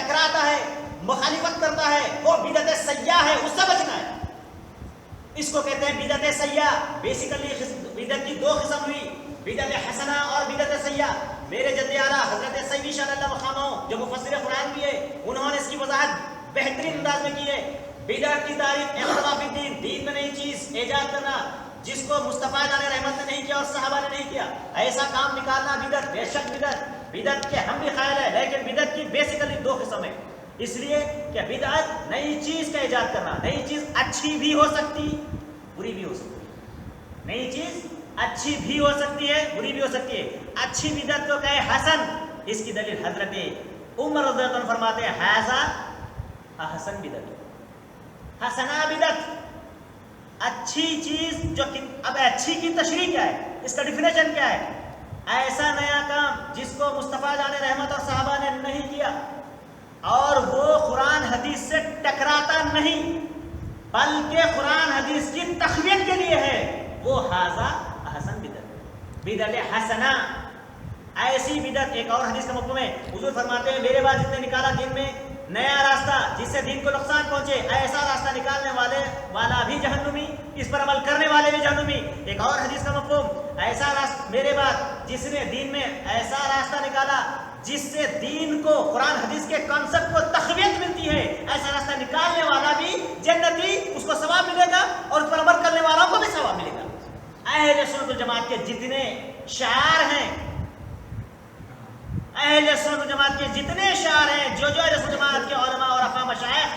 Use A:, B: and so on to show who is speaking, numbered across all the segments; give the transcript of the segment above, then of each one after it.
A: ٹکراتا ہے، مخالفت کرتا ہے، وہ بدعت سیاح ہے، اس سے بچنا ہے. اس کو کہتے ہیں بدعت سیاح. بیسیکلی بدعت کی دو قسم ہوئی، بدعت حسنہ اور بدعت سیاح. میرے جد اعلیٰ حضرت سیدی شاہ اللہ مقامہ جو مفسر قرآن بھی ہے، انہوں نے اس کی وضاحت بہترین انداز میں کی ہے. بدعت کی تعریف اختلاف الدین، دین میں نئی چیز ایجاد کرنا جس کو مصطفیٰ علیہ رحمت نے نہیں کیا اور صحابہ نے نہیں کیا، ایسا کام نکالنا بدعت. بے شک بدعت کے ہم بھی قائل ہیں، لیکن بدعت کی بیسیکلی دو قسم ہے. اس لیے کہ بدعت نئی چیز کا ایجاد کرنا. نئی چیز اچھی بھی ہو سکتی، بری بھی ہو سکتی ہے. نئی چیز اچھی بھی ہو سکتی ہے، بری بھی ہو سکتی ہے. اچھی بدعت کو کہے حسن، اس کی دلیل حضرت عمر رضی اللہ عنہ فرماتے ہیں ھذا احسن بدعت. حسنہ بدعت اچھی چیز جو اب اچھی کی تشریح کیا ہے، اس کا ڈیفینیشن کیا ہے؟ ایسا نیا کام جس کو مصطفیٰ جان رحمت اور صحابہ نے نہیں کیا اور وہ قرآن حدیث سے ٹکراتا نہیں بلکہ قرآن حدیث کی تقویت کے لیے ہے، وہ ھذا احسن بدعت. بدعت حسنہ ایسی بدعت. ایک اور حدیث کا مفہوم ہے، حضور فرماتے ہیں میرے بعد جس نے نکالا دین میں نیا راستہ جس سے دین کو نقصان پہنچے، ایسا راستہ نکالنے والا بھی جہنمی، اس پر عمل کرنے والے بھی جہنمی. ایک اور حدیث کا مفہوم، ایسا راستہ میرے بعد جس نے دین میں ایسا راستہ نکالا جس سے دین کو قرآن حدیث کے کانسیپٹ کو تقویت ملتی ہے، ایسا راستہ نکالنے والا بھی جنتی، اس کو ثواب ملے گا اور اس پر عمل کرنے والوں کو بھی ثواب ملے گا. اہل سنت الجماعت کے جتنے شعار ہیں، اہل سنت الجماعت کے جتنے شعار ہیں جو اہل سنت الجماعت کے علماء اور افہام مشائخ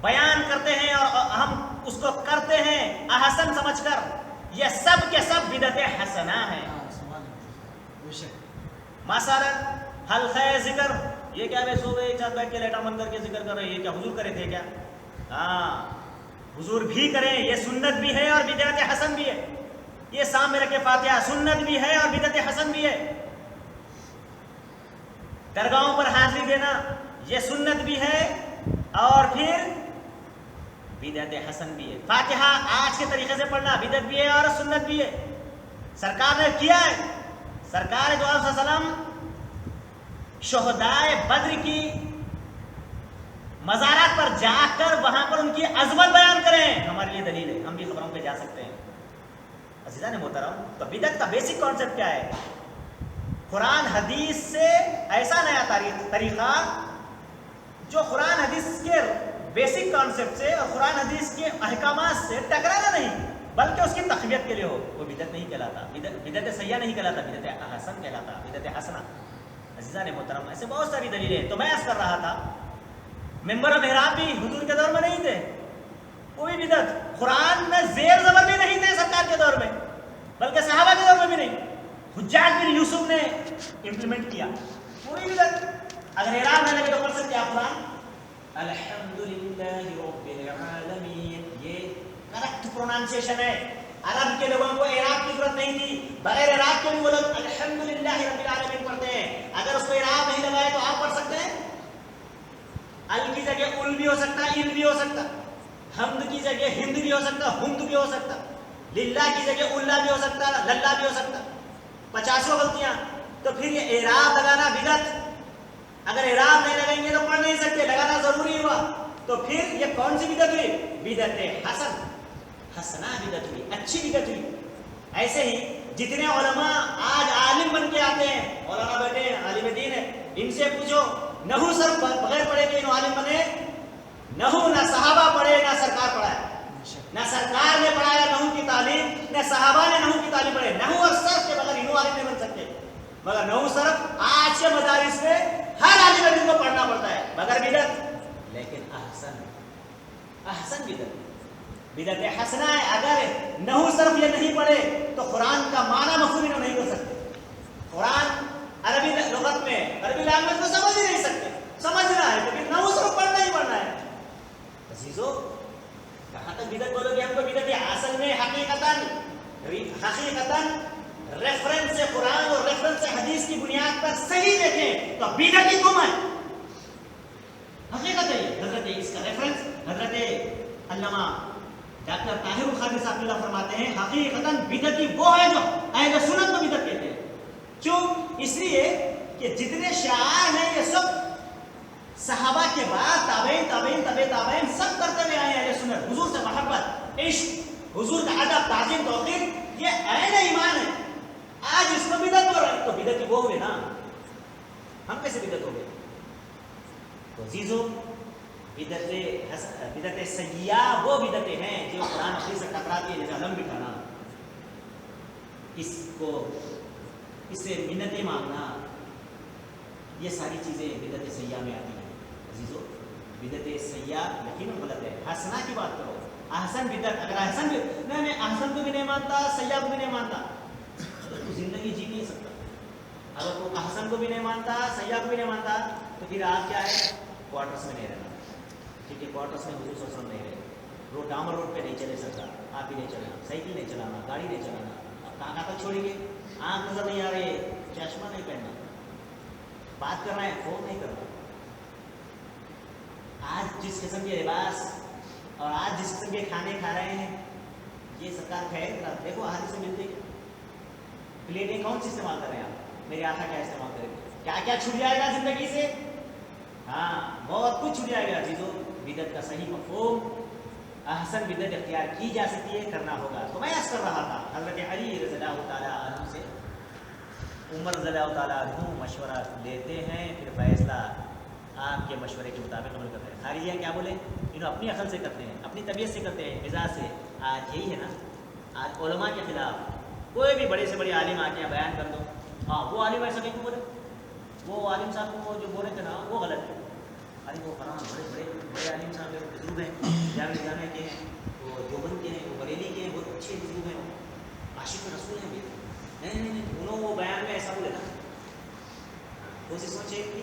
A: بیان کرتے ہیں اور ہم اس کو کرتے ہیں احسن سمجھ کر، یہ سب کے سب بدعت حسنہ ہیں. مثلا حلقہ ذکر، یہ کیا میں صبح ایک ساتھ بیٹھ کے لیٹا من کر کے ذکر کر رہے ہیں، یہ کیا حضور کرے تھے کیا؟ ہاں حضور بھی کریں، یہ سنت بھی ہے اور بدعت حسن بھی ہے. یہ سامنے رکھے فاتحہ سنت بھی ہے اور بدعت حسن بھی ہے. درگاہوں پر حاضری دینا یہ سنت بھی ہے اور پھر بدعت حسن بھی ہے. فاتحہ آج کے طریقے سے پڑھنا بدعت بھی ہے اور سنت بھی ہے. سرکار نے کیا ہے، سرکار دو علیہ وسلم شہدائے بدر کی مزارات پر جا کر وہاں پر ان کی عظمت بیان کریں، ہمارے لیے دلیل ہے، ہم بھی خبروں پہ جا سکتے ہیں. عزیزان محترم، تو بدعت کا بیسک کانسیپٹ کیا ہے؟ قرآن حدیث سے ایسا نیا طریقہ جو قرآن حدیث کے بیسک کانسیپٹ سے اور قرآن حدیث کے احکامات سے ٹکرانا نہیں بلکہ اس کی تقویت کے لیے ہو، وہ بدعت نہیں کہلاتا. بدعت سیاح نہیں کہلاتا، بدعت حسن کہلاتا، بدعت حسنہ. عزیزان محترم، ایسے بہت ساری دلیلیں. تو میں عرض کر رہا تھا ممبر و محراب بھی حضور کے دور میں نہیں تھے، وہ بھی بدعت. قرآن میں زیر زبر بھی نہیں تھے سرکار کے دور میں، بلکہ صحابہ کے دور میں بھی نہیں. حجاج بن یوسف نے امپلیمنٹ کیا، وہ بھی بدعت. اگر اعراب میں لگے تو پڑھ سکتے آپ قرآن الحمدللہ رب العالمین، یہ کریکٹ پرونانسیشن ہے. عرب کے لوگوں کو اعراب کی ضرورت نہیں تھی، بغیر اعراب کے بھی وہ لوگ الحمدللہ رب العالمین پڑھتے ہیں. اگر اس کو اعراب نہیں لگائے تو آپ پڑھ سکتے ہیں. ال کی جگہ ال بھی ہو سکتا ہے، ال بھی ہو سکتا، حمد کی جگہ ہند بھی ہو سکتا، ہند بھی ہو سکتا، للہ کی جگہ اللہ بھی ہو سکتا، للہ بھی ہو سکتا. 50 غلطیاں. تو پھر یہ اعراب لگانا بدعت. اگر اعراب نہیں لگائیں گے تو پڑھ نہیں سکتے، لگانا ضروری ہوا. تو پھر یہ کون سی بدعت ہوئی؟ بدعت حسن، حسنہ بدعت ہوئی، اچھی بدعت ہوئی. ایسے ہی جتنے علماء آج عالم بن کے آتے ہیں، مولانا بیٹھے ہیں عالم دین ہے، ان سے پوچھو نحو صرف بغیر پڑھے کہ انہوں عالم بنے؟ نحو نہ صحابہ پڑھے نہ سرکار پڑھایا، نہ سرکار نے پڑھایا نحو کی تعلیم، نہ صحابہ نے نحو کی تعلیم پڑھے. نحو اور صرف کے بغیر انہوں عالم نہیں بن سکتے. مگر نحو صرف آج کے مدارس میں ہر عالم دین کو پڑھنا پڑتا ہے، مگر بدعت. لیکن احسن بدعت حسنہ ہے. اگر نحو صرف یہ نہیں پڑھے تو قرآن کا معنی مفہوم نہیں کر سکتے. قرآن عربی لغت میں عربی لینگویج کو سمجھ ہی نہیں سکتے. سمجھنا ہے لیکن نحو صرف پڑھنا ہی پڑھنا ہے. عزیزو، کہاں تک بدعت بولو گے ہم کو بدعت ہے؟ اصل میں حقیقتاً ریفرنس سے قرآن اور ریفرنس سے حدیث کی بنیاد پر صحیح دیکھیں تو بدعت ہی گم ہے. حقیقت ہے یہ. حضرت اس کا ریفرنس حضرت علامہ ڈاکٹر طاہر القادری صاحب اللہ فرماتے ہیں حقیقتاً بدعت وہ ہے جو اہل سنت کو بدعت کہتے ہیں. کیوں؟ اس لیے کہ جتنے شعار ہیں یہ سب صحابہ کے بعد تابعین تابعین تابع تابعین سب کرتے ہوئے آئے اہل سنت. حضور سے محبت، عشق، حضور کا ادب، تعظیم، توقیر، یہ عین ایمان ہے. آج اس میں بدعت ہو رہا ہے تو بدعت وہ ہوئے نا، ہم کیسے بدعت ہو گئے؟ تو عزیزو، بدعت سیئہ وہ بدعتیں ہیں جو قرآن حدیث سے ٹکراتی ہے، جیسے علم بٹھانا، اس سے منتیں مانگنا، یہ ساری چیزیں بدعت سیئہ میں آتی ہیں. عزیزو، بدعت سیئہ یقیناً غلط ہے. حسنہ کی بات کرو، احسن بدعت. اگر احسن میں احسن کو بھی نہیں مانتا، سیئہ کو بھی نہیں مانتا تو زندگی جی نہیں سکتا. اگر تو احسن کو بھی نہیں مانتا، سیئہ کو بھی نہیں مانتا تو پھر آپ کیا ہے؟ کوارٹرس میں نہیں رہنا. ٹھیک ہے، کوارٹرس میں حضور صلی اللہ علیہ وسلم نہیں رہے. ڈامر روڈ پہ نہیں چلے سکتا، آپ ہی نہیں چلنا، سائیکل نہیں چلانا، گاڑی نہیں چلانا. آپ کہاں تک چھوڑیں گے؟ آنکھ نظر نہیں آ رہی ہے، چشمہ نہیں پہننا، بات کرنا ہے فون نہیں کرنا. آج جس قسم کے لباس اور آج جس قسم کے کھانے کھا رہے ہیں، یہ سرکار کھائے گا. دیکھو آدھی سے ملتے ہیں پلیٹیں کون سی استعمال کر رہے ہیں آپ؟ میرے آقا کیا استعمال کریں گے؟ کیا کیا چھوٹ جائے گا زندگی سے؟ ہاں، بہت کچھ چھوٹ جائے گا. چیزوں بدعت کا صحیح مفہوم، احسن بدعت اختیار کی جا سکتی ہے، کرنا ہوگا. تو میں عرض کر رہا تھا حضرت علی رضی اللہ تعالیٰ عنہ سے عمر رضی اللہ تعالیٰ عنہ مشورہ لیتے ہیں، پھر فیصلہ آپ کے مشورے کے مطابق عمل کرتے ہیں. خارجیہ کیا بولے؟ انہوں اپنی عقل سے کرتے ہیں، اپنی طبیعت سے کرتے ہیں، مزاج سے. آج یہی ہے نا، آج علماء کے خلاف کوئی بھی بڑے سے بڑے عالم آ کے بیان کر دو، ہاں وہ عالم ایسا نہیں بولے، وہ عالم صاحب کو جو بولے تھے نا وہ غلط ہے. ارے وہ قرآن بڑے عالم صاحب ہیں، بزرگ ہیں، جامع کے ہیں، وہ دیوبند کے ہیں، وہ بریلی کے ہیں، بہت اچھے بزرگ ہیں، عاشق رسول ہیں بھی. نہیں، انہوں وہ بیان میں ایسا بولے نا، کوشش سوچے کہ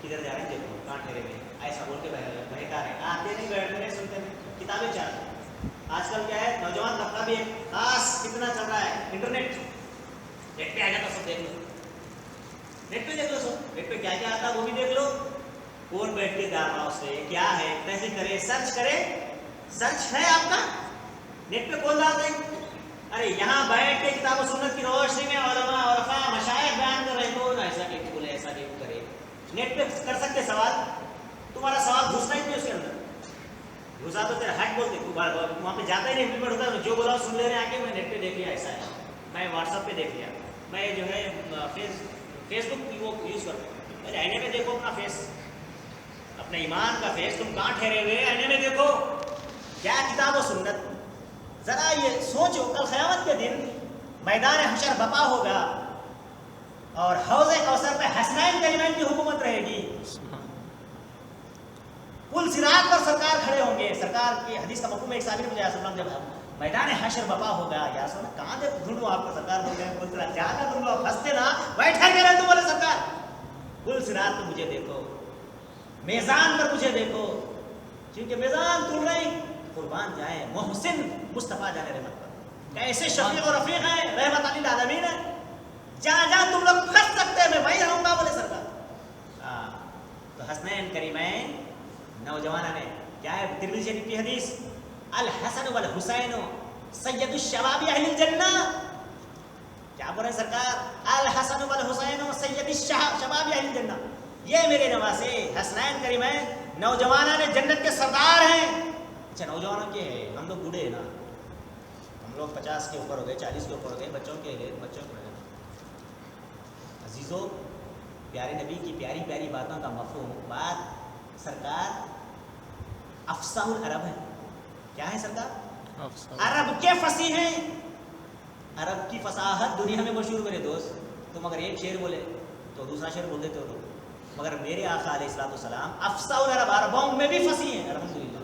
A: کدھر جا رہے ہیں، دیکھو کہاں ٹھہرے ہوئے، ایسا بول کے بہکا رہے ہیں. آتے نہیں، بیٹھتے نہیں، سنتے نہیں، کتابیں چاہتے ہیں. آج کل کیا ہے، نوجوان طبقہ بھی ایک خاص کتنا چل رہا ہے، انٹرنیٹ نیٹ پہ آ جاتا، سب دیکھ لو، نیٹ پہ دیکھ لو، سب نیٹ پہ کیا کیا آتا وہ بھی دیکھ لو. کون بیٹھ کے جا رہا اس سے کیا ہے، کیسے کرے، سرچ کرے. سرچ ہے آپ کا نیٹ پہ کون ڈالتے ہیں؟ ارے یہاں بیٹھ کے کتاب و سنت کی روشنی میں علماء عرفاء مشائخ بیان کر رہے ہیں، تو ایسا کہ بولے، ایسا کہ کرے. نیٹ پہ کر سکتے سوال، تمہارا سوال گھسنا ہی نہیں اس کے اندر، گھسا تو تیرا حق بولتے، وہاں پہ جاتا ہی نہیں، امپلیمنٹ ہوتا ہے. جو بولا سن لے رہے ہیں، آ کے میں نیٹ پہ دیکھ لیا، ایسا ہے، میں واٹس ایپ پہ دیکھ لیا، میں جو ہے فیس بک وہ یوز کرتا ہوں. میرے آئینے میں دیکھو اپنا فیس، اپنے ایمان کا فیس، تم کہاں ٹھہرے ہوئے، آئینے میں دیکھو کیا کتاب و سنت. ذرا یہ سوچو، کل قیامت کے دن میدان حشر بپا ہوگا اور حوض کوثر پہ حسنین کریمین کی حکومت رہے گی. پل صراط پر سرکار کھڑے ہوں گے. سرکار کی حدیث کا مفہوم ایک صحابی نے مجھے وسلم جب میدان حشر بپا ہوگا، یا رسول اللہ کہاں دے ڈھونڈوں آپ کو؟ سرکار بول گئے پل صراط جانا ڈھونڈو، آپ ہنستے نا، بیٹھے کے رہے تو بولے سرکار پل صراط پہ مجھے دیکھو، میزان پر مجھے دیکھو، کیونکہ میزان تل رہے ہیں. قربان جائیں محسن مصطفیٰ جانے رحمت پر، کیسے شفیع و رفیق ہیں، رحمت للعالمین ہے. جہاں جہاں تم لوگ پھنس سکتے ہیں میں وہی رہوں گا، بولے سرکار. تو حسنین کریمین نوجوانوں نے کیا ہے، ترمذی شریف کی حدیث، الحسن والحسین سید الشباب اہل الجنہ. کیا بول رہے ہیں سرکار؟ الحسن والحسین سید الشباب اہل الجنہ. یہ میرے نواسے حسنین کریمین نوجوانوں نے جنت کے سردار ہیں. اچھا نوجوانوں کے ہیں، ہم لوگ بوڑھے ہیں نا، ہم لوگ 50 کے اوپر ہو گئے، 40 کے اوپر ہو گئے، بچوں کے عزیزو. پیارے نبی کی پیاری پیاری باتوں کا مفہوم، بات سرکار افصاح العرب ہے. کیا ہے سرکار؟ عرب کے فصیح ہیں. عرب کی فصاحت دنیا میں مشہور. میرے دوست، تم اگر ایک شعر بولے تو دوسرا شعر بول دیتے ہو تو، مگر میرے آقا علیہ الصلوۃ والسلام افصاح العرب، عربوں میں بھی فصیح ہیں. الحمدللہ،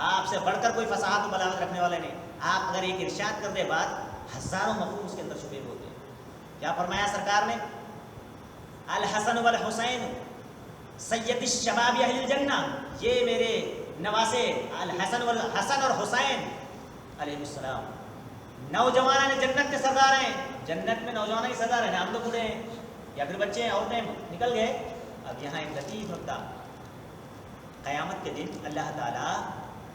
A: آپ سے بڑھ کر کوئی فصاحت و بلاغت رکھنے والے نہیں. آپ اگر ایک ارشاد کر دے بات، ہزاروں مفہوم اس کے اندر چھپے ہوتے ہیں. کیا فرمایا سرکار نے؟ الحسن والحسین سید الشباب اہل الجنہ. یہ میرے نواسے الحسن والحسن اور حسین علیہ السلام نوجوانوں نے جنت کے سردار ہیں. جنت میں نوجوانوں کے سردار ہیں. ہم تو بوڑھے ہیں یا پھر بچے ہیں، عورتیں نکل گئے. اب یہاں ایک لطیف نکتہ، قیامت کے دن اللہ تعالیٰ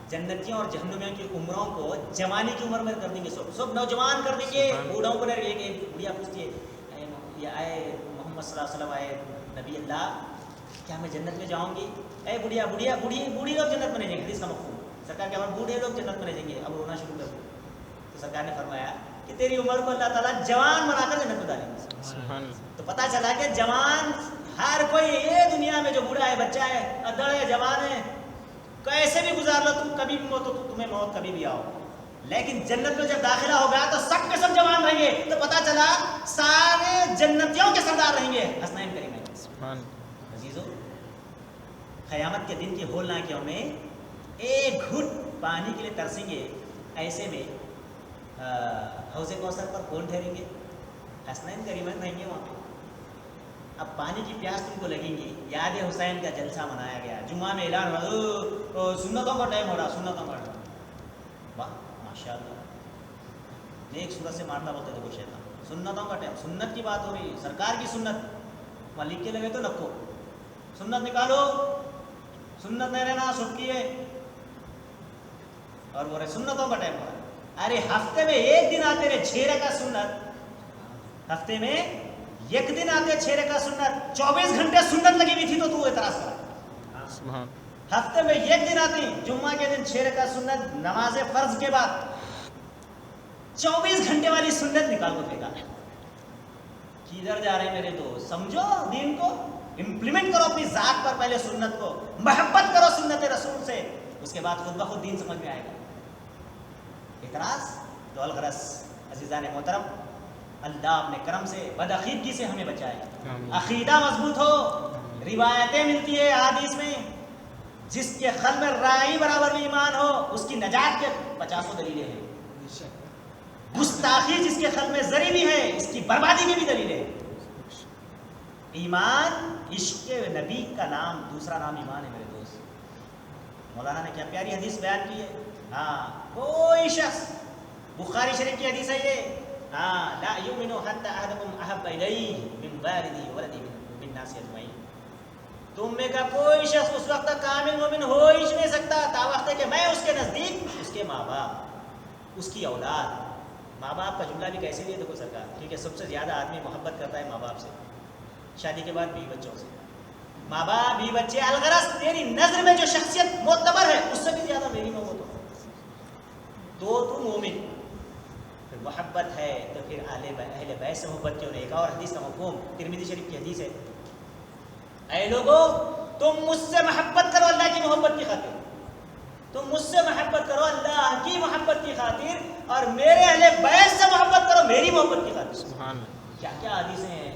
A: جنتیوں اور جہنمیوں کی عمروں کو جوانی کی عمر میں کر دیں گے، سب نوجوان کر دیں گے. بوڑھوں کو نہیں. بڑھیا پوچھتی ہے، آئے محمد صلی اللہ علیہ وسلم، آئے نبی اللہ، کیا میں جنت میں جاؤں گی؟ اے بوڑھی بوڑھی لوگ جنت میں نہیں جائیں گے، حدیث کا مفہوم سرکار کے ہمارے بوڑھے لوگ جنت میں نہیں جائیں گے، اب رونا شروع کر دو. تو سرکار نے فرمایا کہ تیری عمر کو اللہ تعالیٰ جوان بنا کر جنت میں ڈالیں گے. تو پتہ چلا کہ جوان ہر کوئی یہ دنیا میں جو بوڑھا ہے، بچہ ہے، ادڑ ہے، جوان ہے، کیسے بھی گزار لو تم، کبھی بھی تمہیں موت کبھی بھی آؤ. لیکن جنت میں جب داخلہ ہو گیا تو سب کے سب جوان رہیں گے. تو پتہ چلا سارے جنتیوں کے سردار رہیں گے حسنین کریمین. عزیزو، قیامت کے دن کی ہولناکیوں میں ایک گھٹ پانی کے لیے ترسیں گے. ایسے میں حوض کوثر پر کون ٹھہریں گے؟ حسنین کریمین رہیں گے وہاں پہ. اب پانی کی پیاس تم کو لگیں گی. یاد حسین کا جلسہ منایا گیا، جمعہ میں اعلان ہوا، سنتوں کا ٹائم ہو رہا، سنتوں کا ٹائم. واہ ماشاء اللہ، نیک صورت سے مارتا بولتے تھے وہ شیطان. سنتوں کا ٹائم، سنت کی بات ہو رہی، سرکار کی سنت. وہاں لکھ کے لگے تو نکو سنت نکالو، سنت نہیں رہنا چھٹکی ہے. اور وہ رہے سنتوں کا ٹائم ہو رہا ہے. ارے ہفتے میں ایک دن آتے رہے 6 رکعت سنت، ہفتے میں ایک دن آتے 6 رکعت سنت، 24 گھنٹے سنت لگی ہوئی تھی تو تو اعتراض کرا. ہفتے میں ایک دن آتی جمعہ کے دن 6 رکعت سنت، نماز فرض کے بعد 24 گھنٹے والی سنت نکال کو پھینکا. کدھر جا رہے ہیں میرے دوست؟ سمجھو دین کو، امپلیمنٹ کرو اپنی ذات پر. پہلے سنت کو محبت کرو سنت رسول سے، اس کے بعد خود بخود دین سمجھ میں آئے گا. اعتراض تو الغرض. عزیزان محترم، اللہ اپنے کرم سے بدعقیدگی سے ہمیں بچائے. عقیدہ مضبوط ہو. روایتیں ملتی ہے حدیث میں، جس کے قلب میں رائی برابر بھی ایمان ہو اس کی نجات کے 50 دلیلیں ہیں. گستاخی جس کے قلب میں زری بھی ہے اس کی بربادی کی بھی دلیل ہے. ایمان عشق نبی کا نام، دوسرا نام ایمان ہے میرے دوست. مولانا نے کیا پیاری حدیث بیان کی ہے. ہاں، کوئی شخص، بخاری شریف کی حدیث ہے یہ، ہاں، لا یؤمن حتی احدکم احب الیہ من والدہ ولدہ من الناس اجمعین. تم میں کا کوئی شخص اس وقت تک کامل مومن ہو ہی نہیں سکتا تا وقت ہے کہ میں اس کے نزدیک، اس کے ماں باپ، اس کی اولاد. ماں باپ کا جملہ بھی کیسے لیے دیکھو سرکار، کیونکہ سب سے زیادہ آدمی محبت کرتا ہے ماں باپ سے، شادی کے بعد بیوی بچوں سے. ماں باپ، بیوی بچے، الغرض تیری نظر میں جو شخصیت معتبر ہے اس سے بھی زیادہ میری محبت ہو تو مومن. پھر محبت ہے تو پھر اہل بیت سے محبت کیوں نہیں. ایک اور حدیث کا مفہوم ترمذی شریف کی حدیث ہے، اے لوگو تم مجھ سے محبت کرو اللہ کی محبت کی خاطر. تم مجھ سے محبت کرو اللہ کی محبت کی خاطر، اور میرے اہل بیت سے محبت کرو میری محبت کی خاطر. سبحان اللہ. کیا کیا حدیثیں ہیں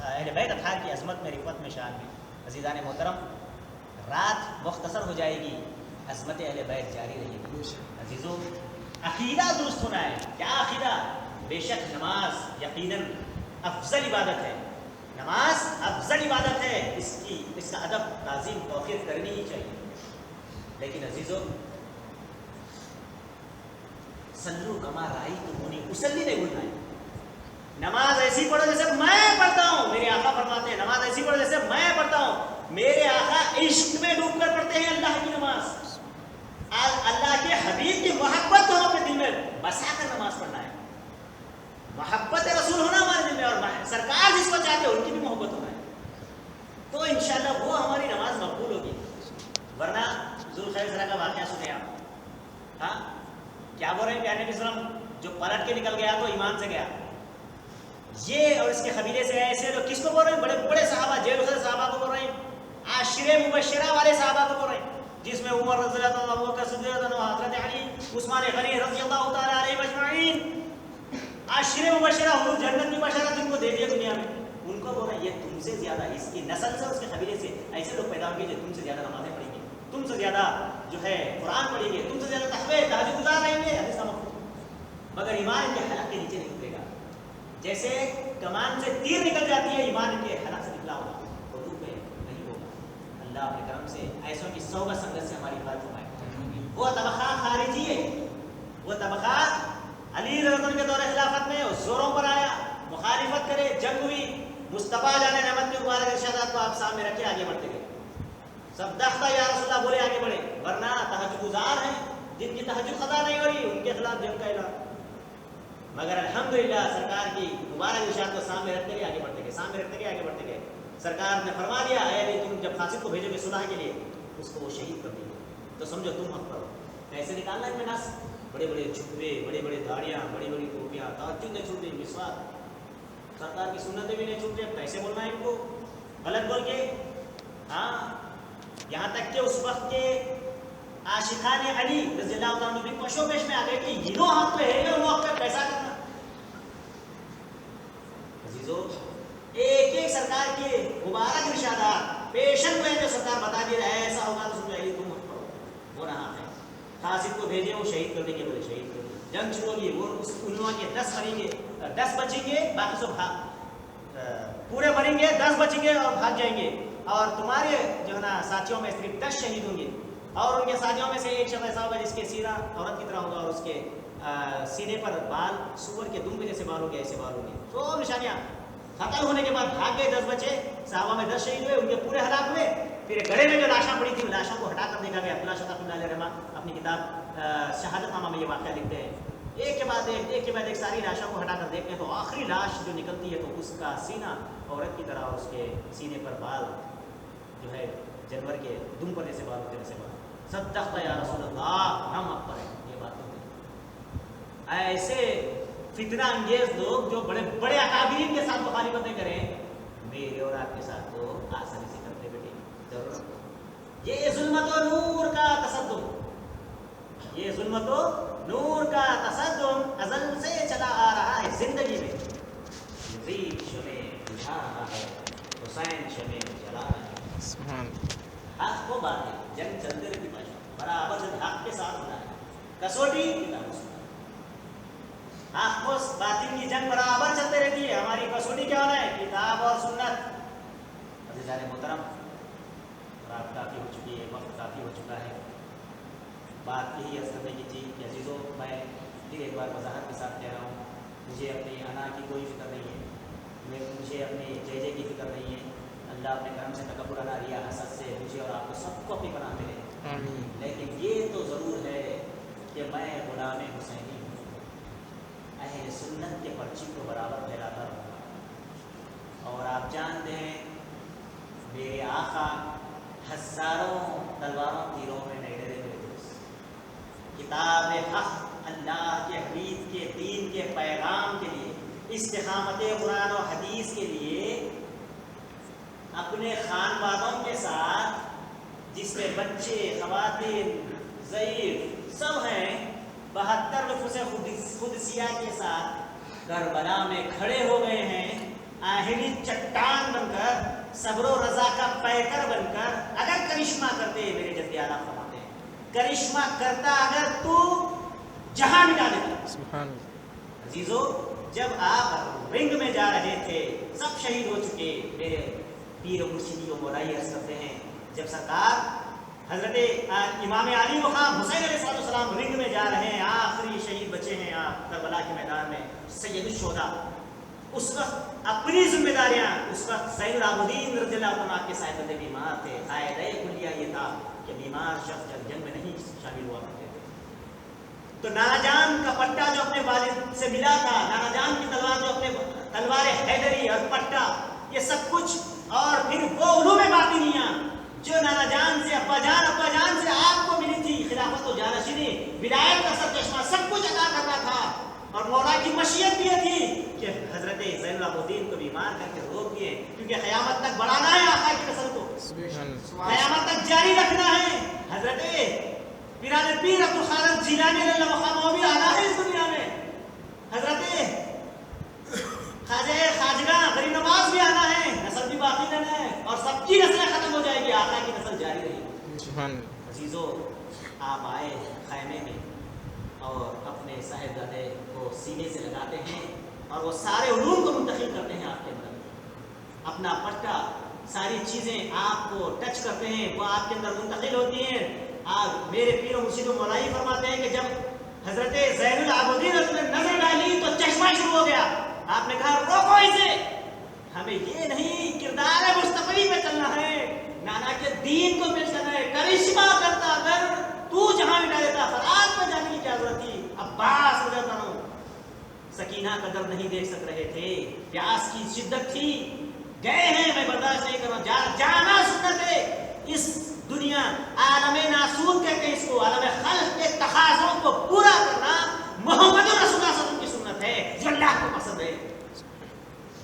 A: اہل بیت اطہار کی عظمت میں، رفعت میں، شان میں. عزیزان محترم، رات مختصر ہو جائے گی، عظمت اہل بیت جاری رہے گی. عزیزو، عقیدہ درست ہونا ہے. کیا عقیدہ؟ بے شک نماز یقیناً افضل عبادت ہے. نماز افضل عبادت ہے، اس کا ادب، تعظیم، توقیر کرنی ہی چاہیے. لیکن عزیزو، صلو کما رأیتمونی اصلی نہیں بولنا ہے. نماز ایسی پڑھو جیسے میں پڑھتا ہوں. میرے آقا فرماتے ہیں نماز ایسی پڑھو جیسے میں پڑھتا ہوں. میرے آقا عشق میں ڈوب کر پڑھتے ہیں اللہ کی نماز. اللہ کے حبیب کی محبت ہو اپنے دل میں بسا کر نماز پڑھنا ہے. محبت رسول ہونا ہمارے دل میں، اور سرکار جس کو چاہتے ہیں ان کی بھی محبت ہونا ہے. تو انشاءاللہ وہ ہماری نماز مقبول ہوگی. ورنہ ذوالخیسرہ کا واقعہ سنے آپ. ہاں، کیا بول رہے ہیں پیارے نبی صلی اللہ علیہ وسلم؟ جو پلٹ کے نکل گیا تو ایمان سے گیا. یہ اور اس کے قبیلے سے ایسے تو کس کو بول رہے ہیں؟ بڑے بڑے صحابہ، جیل خیر صحابہ کو بول رہے ہیں، عاشرے مبشرہ والے صحابہ کو بول رہے ہیں، جس میں عمر رضی اللہ عنہ، ابو بکر صدیق رضی اللہ عنہ، حضرت علی، عثمان غنی رضی اللہ تعالی علیہ مجمعین. عاشرے مبشرہ، حضور جنت کی بشارت جن کو دے دیا دنیا میں، ان کو بول رہے ہیں یہ تم سے زیادہ، اس کی نسل سے، اس کے قبیلے سے ایسے لوگ پیدا ہوں گے جو تم سے زیادہ نمازیں پڑھیں گے، تم سے زیادہ جو ہے قرآن پڑھیں گے، تم سے زیادہ تحفے تہجد گزار رہیں گے. حدیث کا مفہوم. مگر ایمان ان کے حلق کے نیچے نہیں اترے گا. جیسے کمان سے تیر نکل جاتی ہے، ایمان ان کے حلق سے نکلا ہوگا، حدود میں نہیں ہوگا. اللہ اپنے کرم سے ایسوں کی صحبت سنگت سے ہماری حفاظت فرمائے. وہ طبقہ خارجی ہے، وہ طبقہ علی رضی اللہ عنہ کے دور خلافت میں زوروں پر آیا، مخالفت کرے، جنگ ہوئی. مصطفیٰ جانے رحمت کے مبارک ارشادات کو آپ سامنے رکھے آگے بڑھتے گئے. سب دختہ یا رسول اللہ بولے آگے بڑھے. ورنہ تہجد گزار ہیں جن کی تہجد قضا نہیں ہو رہی، ان کے خلاف جنگ کا اعلان. مگر الحمدللہ سرکار کی مبارک ارشاد کو سامنے رکھتے گئے، آگے بڑھتے گئے، سامنے رکھتے گئے، آگے بڑھتے گئے. سرکار نے فرما دیا اے علی تم جب قاصد کو بھیجو گے صلح کے لیے اس کو وہ شہید کر دیں گے تو سمجھو تم حق پر ہو. کیسے نکالنا ہے ناس؟ بڑے بڑے جھبے، بڑے بڑے داڑیاں، بڑی بڑی ٹوپیاں، تہجد نہیں چھوٹے، مسواک، سرکار کی سنتیں بھی نہیں چھوٹے، کیسے بولنا ہے ان کو غلط بول کے؟ ہاں، یہاں تک کہ اس وقت کے عاشقان علی رضی اللہ عنہ بھی پشو پیش میں آ گئے کہ یہ حق پہ ہے وہ حق پہ کیسا کرنا. عزیزو ایک ایک سرکار کے مبارک ارشادات پیشن میں جو سرکار بتا دی رہا ہے ایسا ہوگا تو سمجھو علی تم حق پر وہ رہا ہے. قاصد کو بھیجے وہ شہید کر دیں گے، بولے شہید کر دیں. جنگ شروع ہوگی، وہ اس انہوں کے 10 مریں گے، 10 بچیں گے، باقی سب پورے مریں گے، 10 بچیں گے اور بھاگ جائیں گے. اور تمہارے جو ہے نا ساتھیوں میں صرف 10 شہید ہوں گے اور ان کے ساتھیوں میں سے ایک شخص ایسا ہوگا جس کے سینہ عورت کی طرح ہوگا اور اس کے سینے پر بال سور کے دم کے جیسے بال ہوں گے، ایسے بال ہوں گے. تو نشانیاں قتل ہونے کے بعد بھاگ گئے 10 بچے، صحابہ میں 10 شہید ہوئے، ان کے پورے ہلاک ہوئے. پھر گڑھے میں جو لاشاں پڑی تھی لاشوں کو ہٹا کر دیکھا گیا. عبداللہ شتاب اللہ علیہ رحمہ اپنی کتاب شہادت نامہ میں یہ واقعہ لکھتے ہیں. ایک کے بعد ایک ساری لاشوں کو ہٹا کر دیکھتے ہیں تو آخری لاش جو نکلتی ہے تو اس کا سینہ عورت کی طرح اور اس کے سینے پر بال جو ہے جانور کے دم پر جیسے بال ہوتے ہیں ویسے بال. صدقت یا رسول اللہ، ہم حق پر ہیں. یہ بات ہوتی ہے. ایسے فتنہ انگیز لوگ جو بڑے بڑے اکابرین کے ساتھ مخالفتیں کریں، میرے اور آپ کے ساتھ تو آسانی سے کرتے بیٹے ضرورت. یہ ظلمت و نور کا تصدم، یہ ظلمت و نور کا تصدم ازل سے چلا آ رہا ہے زندگی میں. یزید شمع بجھا رہا ہے، حسین شمع جلا رہا ہے. حق کو بات ہے، جنگ چلتے رہتی باشا برابر سے حق کے ساتھ ہونا ہے. کسوٹی کتاب و سنت، حق و باطل کی جنگ برابر چلتے رہتی ہے. ہماری کسوٹی کیا ہونا ہے؟ کتاب اور سنت. عزیزان محترم، رات کافی ہو چکی ہے، وقت کافی ہو چکا ہے. بات یہی عرض کرنے کی تھی کہ عزیزوں میں پھر ایک بار وضاحت کے ساتھ کہہ رہا ہوں، مجھے اپنی انا کی کوئی فکر نہیں ہے، مجھے اپنے جے کی فکر نہیں ہے. اللہ اپنے کرم سے تکبر انا ریا حسد سے مجھے اور آپ کو سب کو اپنی پناہ ملے. لیکن یہ تو ضرور ہے کہ میں غلام حسینی ہوں، اہل سنت کے پرچم کو برابر پھیلاتا رہوں گا. اور آپ جانتے ہیں میرے آقا ہزاروں تلواروں تیروں میں نہیں ڈرے میرے دوست. کتاب حق اللہ کے حبیب کے دین کے پیغام کے لیے، استقامت قرآن و حدیث کے لیے اپنے خان والوں کے ساتھ جس میں بچے، خواتین، ضعیف سب ہیں، 72 نفوس قدسیہ کے ساتھ کربلا میں کھڑے ہو گئے ہیں آہلی چٹان بن کر، صبر و رضا کا پیکر بن کر. اگر کرشمہ کرتے میرے جد اعلیٰ فرماتے ہیں، کرشمہ کرتا اگر تو جہاں مٹا دیتا. سبحان اللہ. عزیزو جب آپ رنگ میں جا رہے تھے سب شہید ہو چکے، میرے پیر و مرشدی و مولائی عرض کرتے ہیں جب سرکار حضرت امام علی مقام حسین علیہ السلام رنگ میں جا رہے ہیں، آخری شہید بچے ہیں آپ کربلا کے میدان میں، سید الشہداء، اس وقت اپنی ذمہ داریاں، اس وقت زین العابدین رضی اللہ عنہ کے صاحب بندے بیمار تھے. قاعدہ کلیہ یہ تھا کہ بیمار شخص جنگ میں نہیں شامل ہوا کرتے تھے. تو نانا جان کا پٹا جو اپنے والد سے ملا تھا، نانا جان کی تلوار جو اپنے تلوار حیدری اور پٹا، یہ سب کچھ، اور پھر وہ علوم باطنیہ جو نانا جان سے ابا جان سے آپ کو ملی تھی، خلافت و جانشینی، ولایت کا سر چشمہ، سب کچھ عطا کرنا تھا. اور مولا کی مشیت بھی تھی کہ حضرت زین العابدین کو بیمار کر کے روک دیے، کیونکہ قیامت تک بڑھانا ہے آقا کی نسل کو، قیامت تک جاری رکھنا ہے. حضرت پیران پیر عبد القادر جیلانی علیہ اللہ مقام وہ بھی آنا ہے اس دنیا میں. حضرت خواجہ غریب نواز بھی آنا ہے، نسل بھی باقی رہنا ہے اور سب کی نسلیں ختم ہو جائے گی، آقا کی نسل جاری رہے گی. عزیزو آپ آئے خیمے میں اور اپنے صاحبزادے کو سینے سے لگاتے ہیں اور وہ سارے علوم کو منتقل کرتے ہیں آپ کے اندر. اپنا پٹا، ساری چیزیں آپ کو ٹچ کرتے ہیں، وہ آپ کے اندر منتقل ہوتی ہیں. آپ میرے پیر و مرشد و مولائی فرماتے ہیں کہ جب حضرت زین العابدین نے نظر ڈالی تو چشمہ شروع ہو گیا. آپ نے کہا روکو اسے، ہمیں یہ نہیں کردار مصطفی پہ چلنا ہے، نانا کے دین کو پیش کرنا ہے. کرشمہ کرتا اگر تو جہاں مٹا دیتا، فرات پہ جانے کی کیا ضرورت تھی؟ عباس رضی اللہ عنہ سکینہ قدر نہیں دیکھ سک رہے تھے، پیاس کی شدت تھی، گئے ہیں میں برداشت نہیں کروں. جانا سنت ہے. اس دنیا عالم ناسوت کہتے ہیں اس کو, عالم خلق کے تقاضوں کو پورا کرنا محمد رسول اللہ صلی اللہ علیہ وسلم کی سنت ہے جو اللہ کو پسند ہے.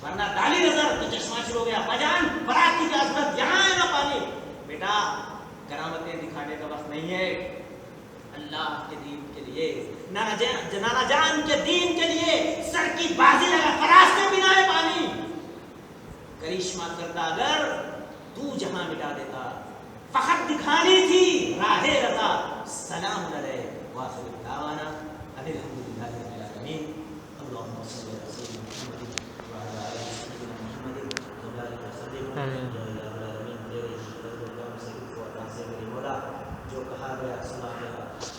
A: ورنہ ڈالی نظر تو چشمہ شروع ہو گیا. بجان برات کی عظمت یہاں ہے نا پانی. بیٹا کرامتیں دکھانے کا وقت نہیں ہے. اللہ کے دین کے لیے, نانا جان کے دین کے لیے سر کی بازی لگا, فراز سے بنا ہے پانی. کرشمہ کرتا اگر تو جہاں مٹا دیتا, فقط دکھانی تھی راہ رضا. سلام علیہ واخر دعوانا ان الحمدللہ رب العالمین. اللهم صل على سيدنا محمد وعلى آل سيدنا محمد وبارك وسلم. یا الہ العالمین تیرے شکر و کرم سے و عطا سے میرے مولا جو کہا گیا سنا گیا.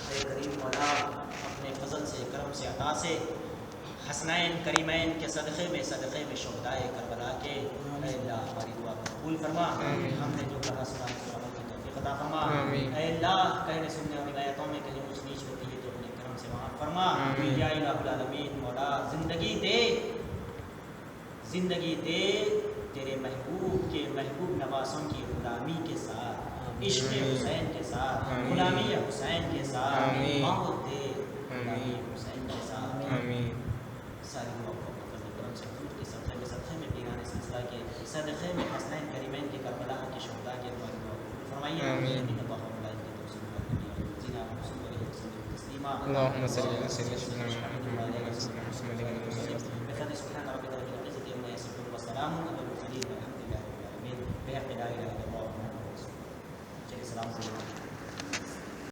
A: اے کریم مولا اپنے فضل سے, کرم سے, عطا سے حسنین کریمین کے صدقے میں شہدائے کربلا کے اے اللہ ہماری دعا کو قبول فرما. ہم نے جو کہا سنا اس عمل کی توفیق عطا فرما. اے اللہ کہنے سننے اور روایتوں میں کہیں اونچ نیچ ہوتی ہے تو اپنے کرم سے معاف فرما. یا الہ العالمین مولا زندگی دے تیرے محبوب کے محبوب نوازوں کی غلامی کے ساتھ, عشق حسین کے ساتھ, غلامی حسین کے ساتھ, موت دے غلامی حسین کے ساتھ. ساری دعا کو اپنے کرم سے خود کے صدقے میں پیرانے سلسلہ کے صدقے میں حسنین کریمین کے کربلا کے شہداء کے ہماری دعا کو فرمائیے.
B: اللهم صل على سيدنا محمد وعلى آل سيدنا محمد
A: بفضل سبحان ربك رب العزة عما يصفون وسلام على المرسلين والحمد لله رب العالمين. بحق لا إله إلا الله محمد رسول الله. چلیے سلام سے